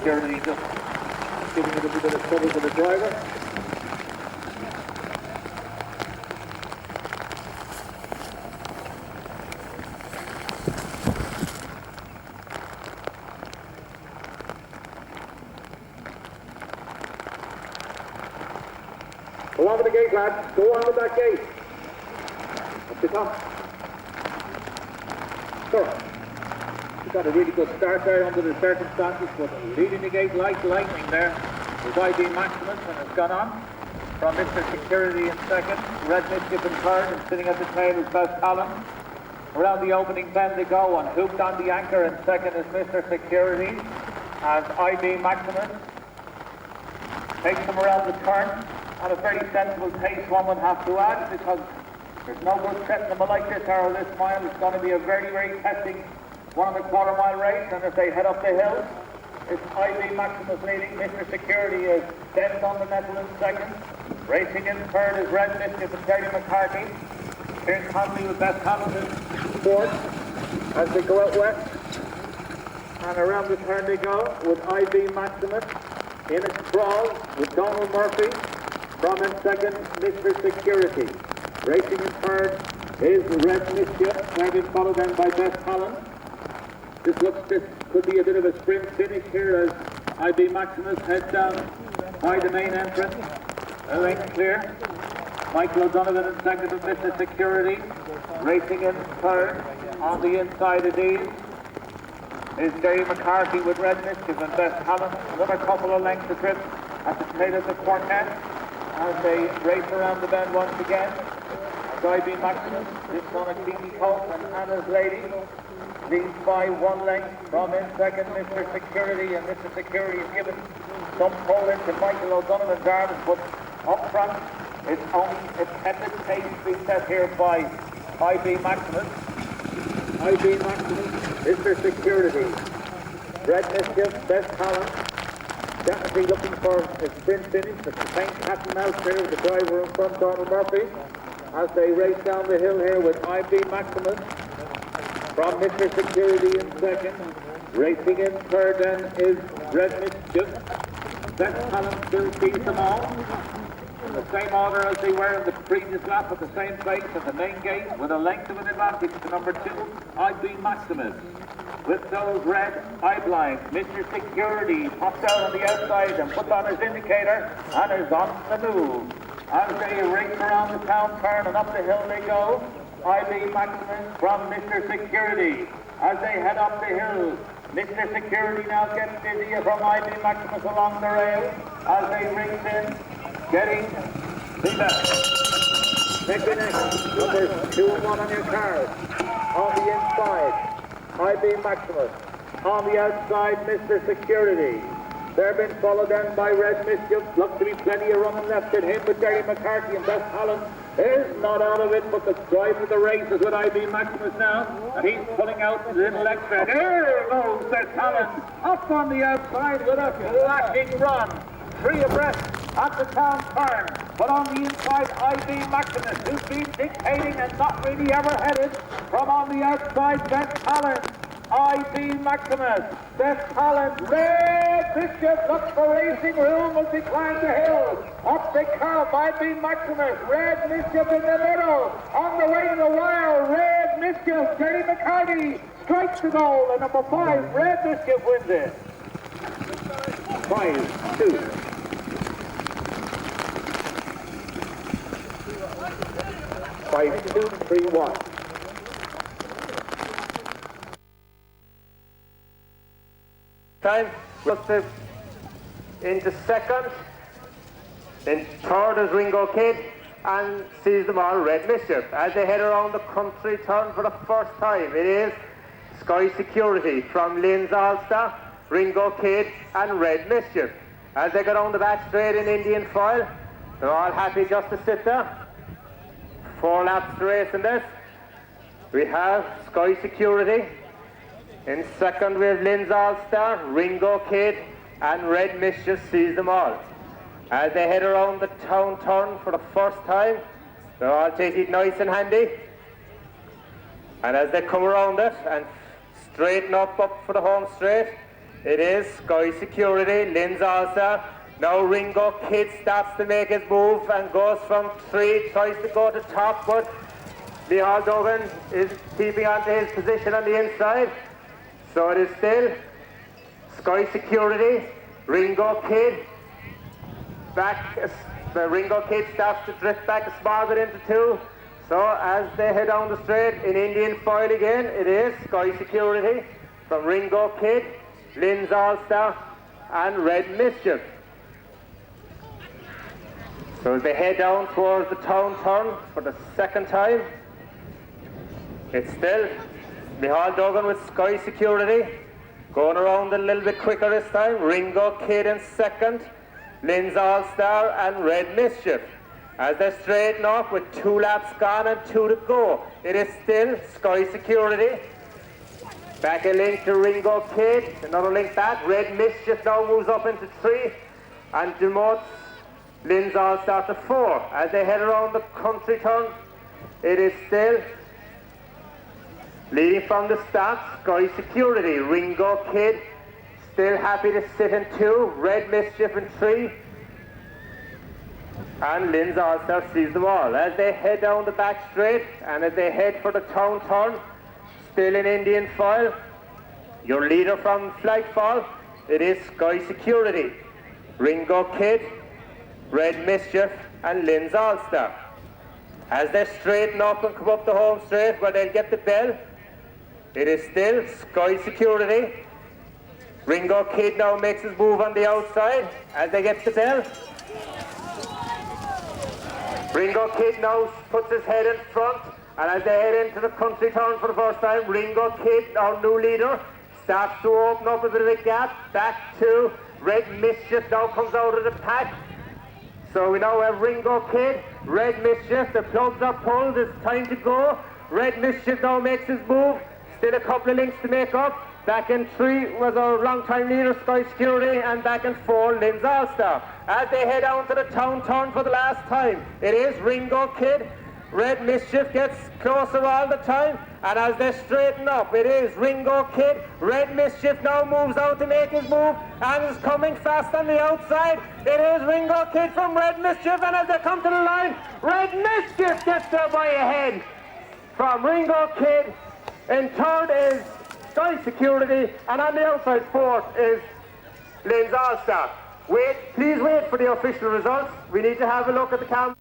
Security just giving it a bit of trouble to the driver. Go on with the gate, lads. Go on with that gate. Up the top. Sure. We've got a really good start there under the circumstances, but leading the gate like lightning there was IB Maximus, and it's gone on from Mr. Security in second, Red Mischief in third, and sitting at the tail is Best Talent. Around the opening bend they go, and hooked on the anchor in second is Mr. Security, and IB Maximus takes them around the turn at a very sensible pace, one would have to add, because there's no good setting them like this hour this mile. It's going to be a very, very testing 1 1/4 mile race, and as they head up the hill, it's IB Maximus leading. Mr. Security is bent on the metal in second. Racing in third is Red Mischief and Terry McCarthy. Here's Conley with Best Talent in fourth as they go out west. And around the turn they go with IB Maximus in its crawl with Donald Murphy. From in second, Mr. Security. Racing in third is Red Mischief, then followed then by Best Talent. This could be a bit of a sprint finish here as IB Maximus heads down by the main entrance. The lane's clear. Michael O'Donovan in second with Mr. Security. Racing in third on the inside of these is Jerry McCarthy with Red Mischief and Best Talent. Another couple of lengths of trip at the tail of the quartet as they race around the bend once again. IB Maximus, this one a clean coat, and Anna's Lady leads by 1 length from in second, Mr. Security, and Mr. Security is given some pull into Michael O'Donovan's arms, but up front it's only a tepid pace being set here by IB Maximus. IB Maximus, Mr. Security, Red Mischief, Best Talent, definitely looking for a sprint finish, but the same cat and mouse there with the driver in front, Donald Murphy, as they race down the hill here with IB Maximus from Mr. Security in second. Racing in third then is Red Mischief. Best Talent still sees them all in the same order as they were in the previous lap at the same place at the main gate with a length of an advantage to number 2, IB Maximus. With those red eye blinds, Mr. Security pops out on the outside and puts on his indicator and is on the move. As they race around the town turn and up the hill they go, IB Maximus from Mr. Security. As they head up the hill, Mr. Security now gets busy from IB Maximus along the rail as they race in, getting the best. Neck to neck, numbers 2 and 1 on your card. On the inside, IB Maximus. On the outside, Mr. Security. They're been followed then by Red Mischief. Looks to be plenty of running left in him with Jerry McCarthy, and Best Talent is not out of it, but the drive of the race is with IB Maximus now, and he's pulling out a little extra. There goes Best Talent up on the outside with a flashing run. 3 abreast at the town turn, but on the inside, IB Maximus, who's been dictating and not really ever headed from on the outside, Best Talent. IB Maximus, Best Talent, Red Mischief looks for racing room as they climb the hill. Up they come, IB Maximus, Red Mischief in the middle. On the way to the wire, Red Mischief, Jerry McCarthy strikes the goal, and number 5, Red Mischief wins it. 5-2. 5-2-3-1. Time into second, then third is Ringo Kid, and sees them all Red Mischief. As they head around the country turn for the first time, it is Sky Security from Lynn's Ulster, Ringo Kid and Red Mischief. As they go down the back straight in Indian foil, they're all happy just to sit there. 4 laps to race in this. We have Sky Security. In second we have Lynn's All-Star, Ringo Kid and Red Mischief sees them all. As they head around the town turn for the first time, they're all taking it nice and handy. And as they come around it and straighten up for the home straight, It is Sky Security, Lynn's All-Star. Now Ringo Kid starts to make his move and goes from 3, tries to go to top, but Micheál Duggan is keeping on to his position on the inside. So it is still Sky Security, Ringo Kid. Back, the Ringo Kid starts to drift back a small bit into 2. So as they head down the straight in Indian foil again, it is Sky Security from Ringo Kid, Lynn's All-Star and Red Mischief. So as they head down towards the town turn for the second time, it's still Micheál Duggan with Sky Security, going around a little bit quicker this time. Ringo Kid in second, Lynn's All-Star and Red Mischief. As they straighten off with 2 laps gone and 2 to go, it is still Sky Security. Back a link to Ringo Kid, another link back. Red Mischief now moves up into 3 and demotes Lynn's All-Star to 4. As they head around the country turn, it is still leading from the start, Sky Security. Ringo Kid still happy to sit in 2, Red Mischief in 3, and Lynn's All-Star sees them all. As they head down the back straight and as they head for the town turn, still in Indian foil, your leader from Flagfall, it is Sky Security. Ringo Kid, Red Mischief and Lynn's All-Star. As they straighten up and come up the home straight where they'll get the bell, it is still Sky Security. Ringo Kid now makes his move on the outside as they get the bell. Ringo Kid now puts his head in front, and as they head into the country turn for the first time, Ringo Kid, our new leader, starts to open up a bit of a gap. Back to Red Mischief now comes out of the pack. So we now have Ringo Kid, Red Mischief, the plugs are pulled, it's time to go. Red Mischief now makes his move, still a couple of links to make up. Back in 3 was our long-time leader, Sky Security, and back in 4, Lynn's All-Star. As they head down to the town turn for the last time, it is Ringo Kid. Red Mischief gets closer all the time, and as they straighten up, it is Ringo Kid. Red Mischief now moves out to make his move, and is coming fast on the outside. It is Ringo Kid from Red Mischief, and as they come to the line, Red Mischief gets there by a head from Ringo Kid. In third is Sky Security, and on the outside 4th is Lynn's All-Star. Please wait for the official results. We need to have a look at the camera.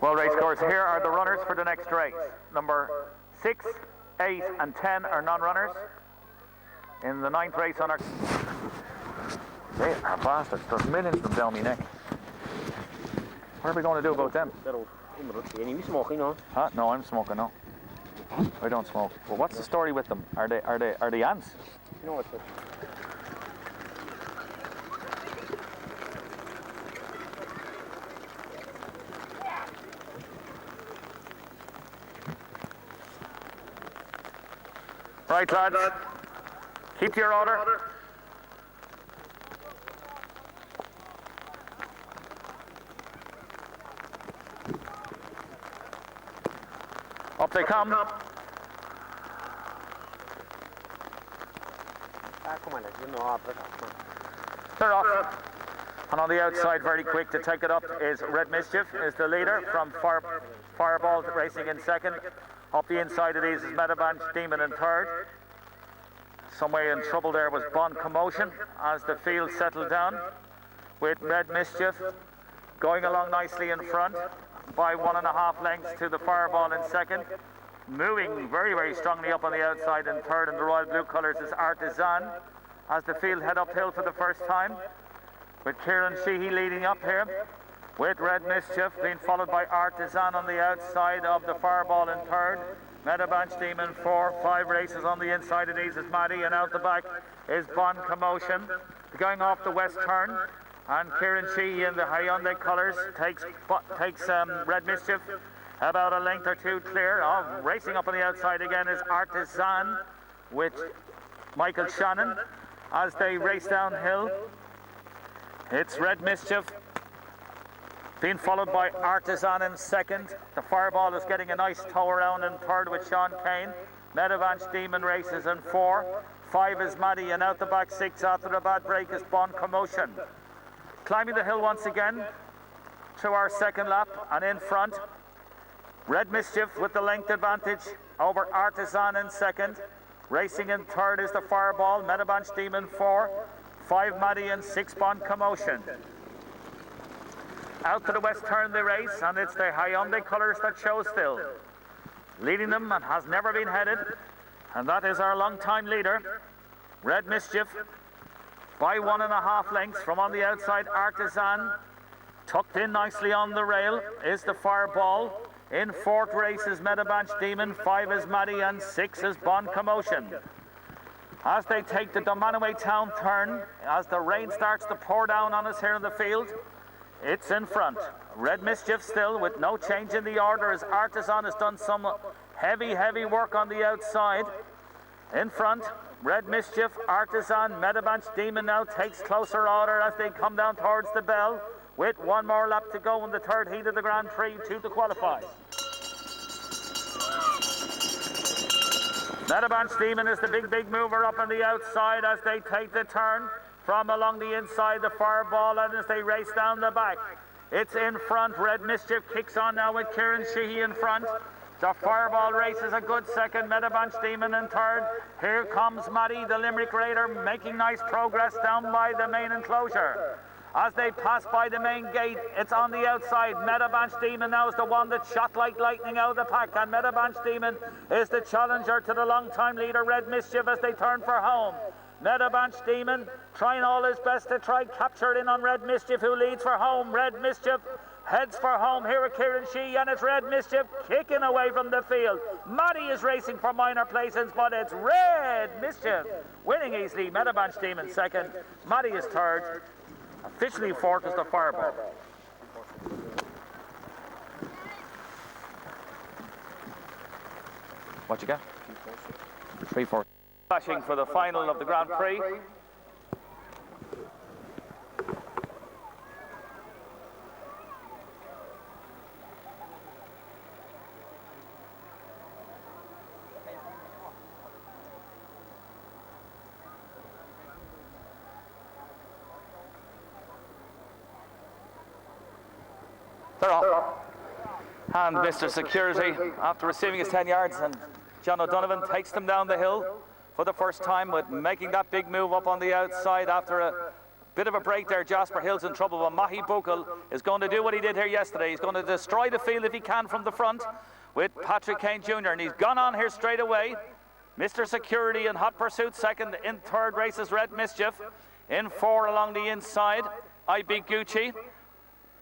Well, racecourse, here are the runners for the next race. Number 6, 8 and 10 are non-runners. In the 9th race on our... They are bastards. There's millions of them down my neck. What are we going to do about them? Huh? No, I'm smoking, no. I don't smoke. Well, what's the story with them? Are they ants? You know what's it? Right, lads. Keep your order. Up they come. They're off. And on the outside, very quick to take it up, is Red Mischief, is the leader from Fireball racing in second. Up the inside of these is Meadowbank Demon in third. Some way in trouble there was Bond Commotion as the field settled down, with Red Mischief going along nicely in front by 1.5 lengths to the Fireball in second. Moving very, very strongly up on the outside in third in the royal blue colours is Artisan as the field head uphill for the first time, with Kieran Sheehy leading up here, with Red Mischief being followed by Artisan on the outside of the Fireball in third. Meadowbank Demon 4, 5 races on the inside of these is Maddie, and out the back is Bond Commotion. Going off the west turn, and Kieran Sheehy in the Hyundai colours takes Red Mischief about a length or 2 clear. Racing up on the outside again is Artisan with Michael Shannon as they race downhill. It's Red Mischief being followed by Artisan in second. The Fireball is getting a nice tow around in third with Sean Kane. Meadowbanch Demon races in 4. 5 is Maddie, and out the back 6 after a bad break is Bon Commotion. Climbing the hill once again to our second lap, and in front, Red Mischief with the length advantage over Artisan in second. Racing in third is the Fireball, Meadowbanch Demon 4, 5 Maddie and 6 Bon Commotion. Out to the west turn the race, and it's the Hyundai colours that show still. Leading them and has never been headed, and that is our long-time leader, Red Mischief, by 1.5 lengths from on the outside. Artisan, tucked in nicely on the rail, is the Fireball. In fourth race is Meadowbanch Demon, 5 is Maddie, and 6 is Bon Commotion. As they take the Dunmanway Town turn, as the rain starts to pour down on us here in the field, it's in front. Red Mischief still with no change in the order, as Artisan has done some heavy work on the outside. In front, Red Mischief, Artisan, Meadowbanch Demon now takes closer order as they come down towards the bell, with one more lap to go in the third heat of the Grand Prix, 2 to qualify. Meadowbanch Demon is the big mover up on the outside as they take the turn from along the inside, the Fireball, and as they race down the back. It's in front. Red Mischief kicks on now with Kieran Sheehy in front. The Fireball races a good second. Meadowbanch Demon in third. Here comes Maddie, the Limerick Raider, making nice progress down by the main enclosure. As they pass by the main gate, it's on the outside. Meadowbanch Demon now is the one that shot like lightning out of the pack, and Meadowbanch Demon is the challenger to the long-time leader, Red Mischief, as they turn for home. Meadowbanch Demon trying all his best to try capture it in on Red Mischief, who leads for home. Red Mischief heads for home here with Kieran Sheehy, and it's Red Mischief kicking away from the field. Maddie is racing for minor places, but it's Red Mischief winning easily. Meadowbanch Demon second, Maddie is third. Officially fourth is the Fireball. What you got? 3-4. Flashing for the final of the Grand Prix. They're off. And Mr. Security, after receiving his 10 yards, and John O'Donovan takes them down the hill for the first time with making that big move up on the outside after a bit of a break there. Jasper Hill's in trouble, but Mahi Buchel is going to do what he did here yesterday. He's going to destroy the field if he can from the front with Patrick Kane Jr. And he's gone on here straight away. Mr. Security in hot pursuit second. In third races Red Mischief. In 4 along the inside, I Beat Gucci.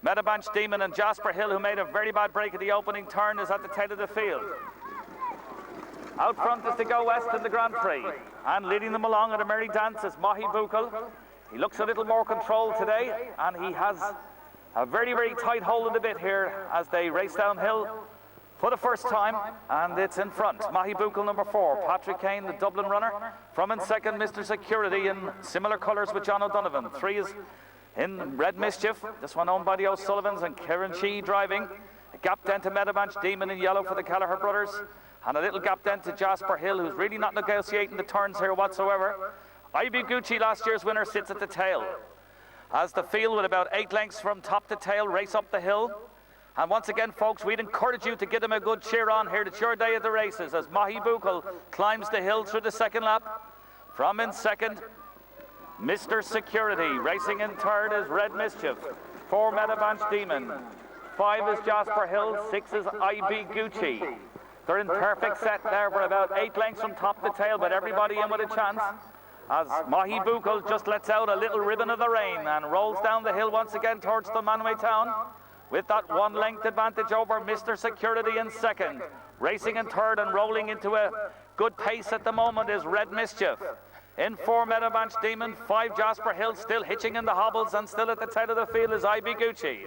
Meadowbanch Demon and Jasper Hill, who made a very bad break at the opening turn, is at the tail of the field. Out front is the Go West in the Grand Prix, and leading them along at a merry dance is Mahi Buchel. He looks a little more controlled today, and he has a very tight hold in the bit here as they race downhill for the first time, and it's in front. Mahi Buchel number 4, Patrick Kane, the Dublin runner. From in second, Mr. Security in similar colours with John O'Donovan. 3 is in Red Mischief, this one owned by the O'Sullivans, and Kieran Sheehy driving. A gap then to Meadowbanch Demon in yellow for the Gallagher brothers, and a little gap then to Jasper Hill, who's really not negotiating the turns here whatsoever. I.B. Gucci, last year's winner, sits at the tail, as the field with about 8 lengths from top to tail race up the hill. And once again, folks, we'd encourage you to give them a good cheer on here. It's your day of the races as Mahi Buchel climbs the hill through the second lap. From in second, Mr. Security. Racing in third is Red Mischief. 4 Meadowbanch Demon. 5 is Jasper Hill. 6 is I.B. Gucci. They're in perfect set there. We're about 8 lengths from top to tail, but everybody in with a chance. As Mahi Buchel just lets out a little ribbon of the rain and rolls down the hill once again towards the Manway Town with that 1 length advantage over Mr. Security in second. Racing in third and rolling into a good pace at the moment is Red Mischief. In 4 Meadowbanch Demon, 5 Jasper Hill, still hitching in the hobbles, and still at the tail of the field is I.B. Gucci.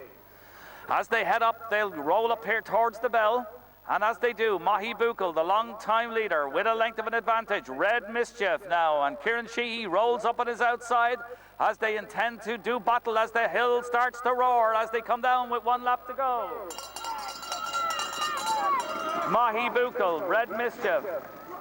As they head up, they'll roll up here towards the bell, and as they do, Mahi Buchel, the long-time leader, with a length of an advantage. Red Mischief now, and Kieran Sheehy rolls up on his outside as they intend to do battle as the hill starts to roar as they come down with 1 lap to go. Mahi Buchel, Red Mischief.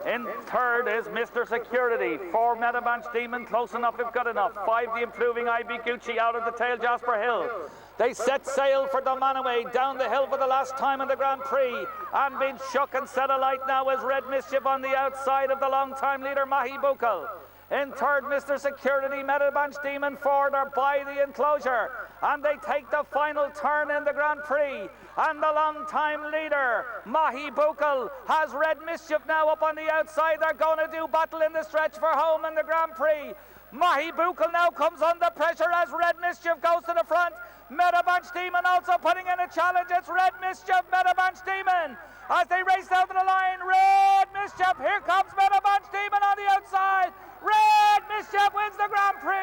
In third is Mr. Security. 4 Meadowbanch Demon, close enough if good enough. 5 the improving IB Gucci out of the tail, Jasper Hill. They set sail for Dalmanaway, down the hill for the last time in the Grand Prix, and being shook and set alight now is Red Mischief on the outside of the long-time leader, Mahi Buchel. In third, Mr. Security, Meadowbanch Demon, Ford are by the enclosure, and they take the final turn in the Grand Prix, and the long-time leader, Mahi Buchel, has Red Mischief now up on the outside. They're going to do battle in the stretch for home in the Grand Prix. Mahi Buchel now comes under pressure as Red Mischief goes to the front. Meadowbanch Demon also putting in a challenge. It's Red Mischief, Meadowbanch Demon. As they race down to the line, Red Mischief, here comes Meadowbanch Demon on the outside. Red Mischief wins the Grand Prix.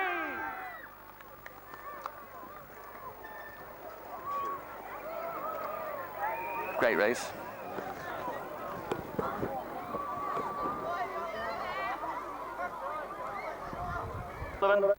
Great race. Sullivan.